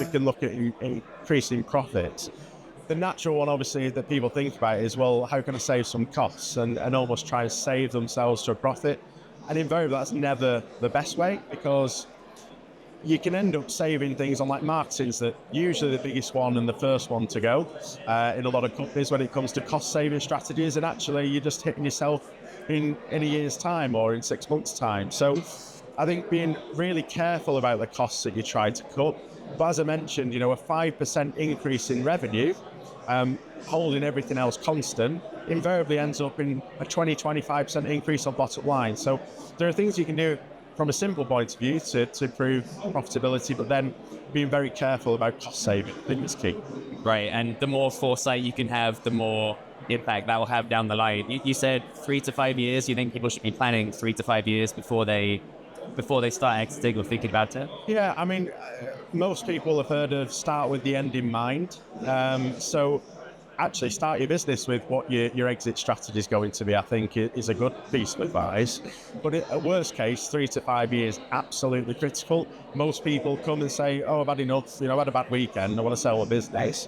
can look at increasing profits. The natural one, obviously, that people think about is, well, how can I save some costs and almost try and save themselves to a profit? And invariably, that's never the best way, because you can end up saving things on like marketing's that usually the biggest one and the first one to go in a lot of companies when it comes to cost saving strategies, and actually you're just hitting yourself in a year's time or in 6 months' time. So I think being really careful about the costs that you try to cut. But as I mentioned, a 5% increase in revenue, holding everything else constant, invariably ends up in a 20-25% increase on bottom line. So there are things you can do from a simple point of view to improve profitability, but then being very careful about cost saving, I think is key. Right, and the more foresight you can have, the more impact that will have down the line. You said 3 to 5 years. You think people should be planning 3 to 5 years before they start exiting or thinking about it? Yeah, I mean, most people have heard of start with the end in mind. So actually start your business with what your exit strategy is going to be, I think is a good piece of advice. But at worst case, 3 to 5 years, absolutely critical. Most people come and say, oh, I've had enough, I've had a bad weekend, I want to sell a business.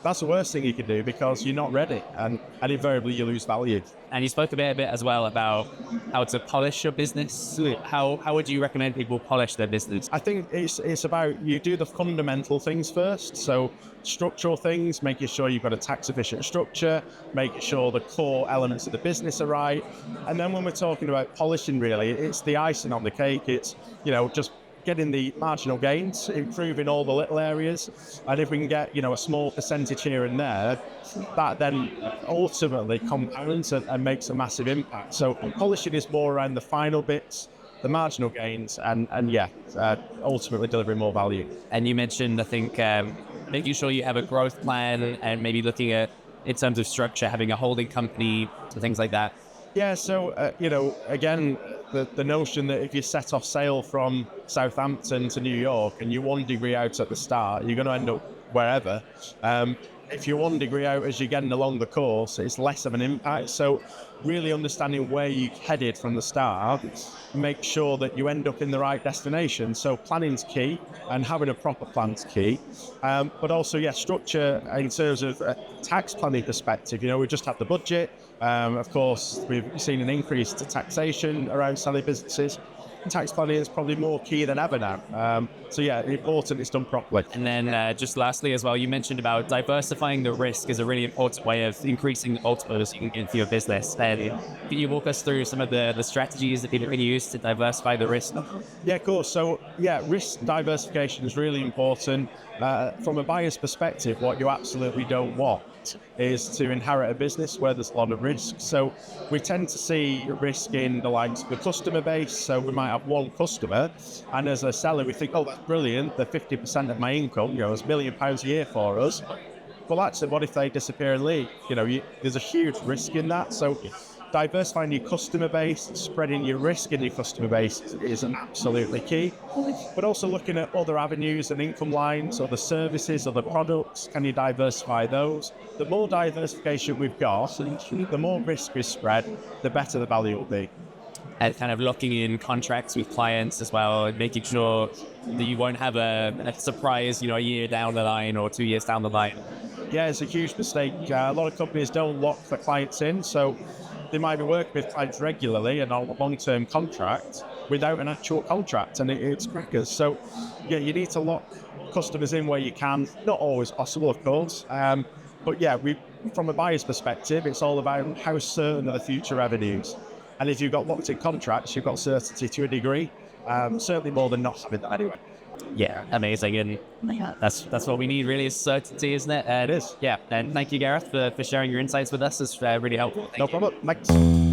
That's the worst thing you can do, because you're not ready, and invariably you lose value. And you spoke a bit as well about how to polish your business. How would you recommend people polish their business? I think it's about, you do the fundamental things first. So structural things, making sure you've got a tax efficient structure, making sure the core elements of the business are right. And then when we're talking about polishing, really, it's the icing on the cake. It's, just getting the marginal gains, improving all the little areas. And if we can get, a small percentage here and there, that then ultimately compounds and makes a massive impact. So polishing is more around the final bits, the marginal gains, and ultimately delivering more value. And you mentioned, I think, making sure you have a growth plan, and maybe looking at, in terms of structure, having a holding company, things like that. Yeah, so, again, the notion that if you set off sail from Southampton to New York and you're 1 degree out at the start, you're going to end up wherever. If you're 1 degree out as you're getting along the course, it's less of an impact. So really understanding where you headed from the start, make sure that you end up in the right destination. So planning's key, and having a proper plan's key. But also, structure in terms of a tax planning perspective. We just had the budget. Of course, we've seen an increase to taxation around selling businesses. Tax planning is probably more key than ever now. So important it's done properly. And then just lastly as well, you mentioned about diversifying the risk is a really important way of increasing the multiples you can get for your business. And can you walk us through some of the strategies that people can use to diversify the risk? Yeah, of course. So risk diversification is really important. From a buyer's perspective, what you absolutely don't want is to inherit a business where there's a lot of risk. So we tend to see risk in the likes of the customer base. So we might have one customer, and as a seller we think, oh, that's brilliant, they're 50% of my income, it's £1 million a year for us. Well, actually, what if they disappear and leave? There's a huge risk in that. So diversifying your customer base, spreading your risk in your customer base is absolutely key. But also looking at other avenues and income lines, other services, other products, can you diversify those? The more diversification we've got, the more risk is spread, the better the value will be. And kind of locking in contracts with clients as well, and making sure that you won't have a surprise, a year down the line or 2 years down the line. Yeah, it's a huge mistake. A lot of companies don't lock the clients in, so they might be working with clients regularly and on a long-term contract without an actual contract, and it's crackers. So, you need to lock customers in where you can. Not always possible, of course, but from a buyer's perspective, it's all about how certain are the future revenues. And if you've got locked-in contracts, you've got certainty to a degree, certainly more than not having that anyway. Yeah, amazing, and that's what we need, really, is certainty, isn't it? It is. Yeah, and thank you, Gareth, for sharing your insights with us. It's really helpful. No problem. Thanks.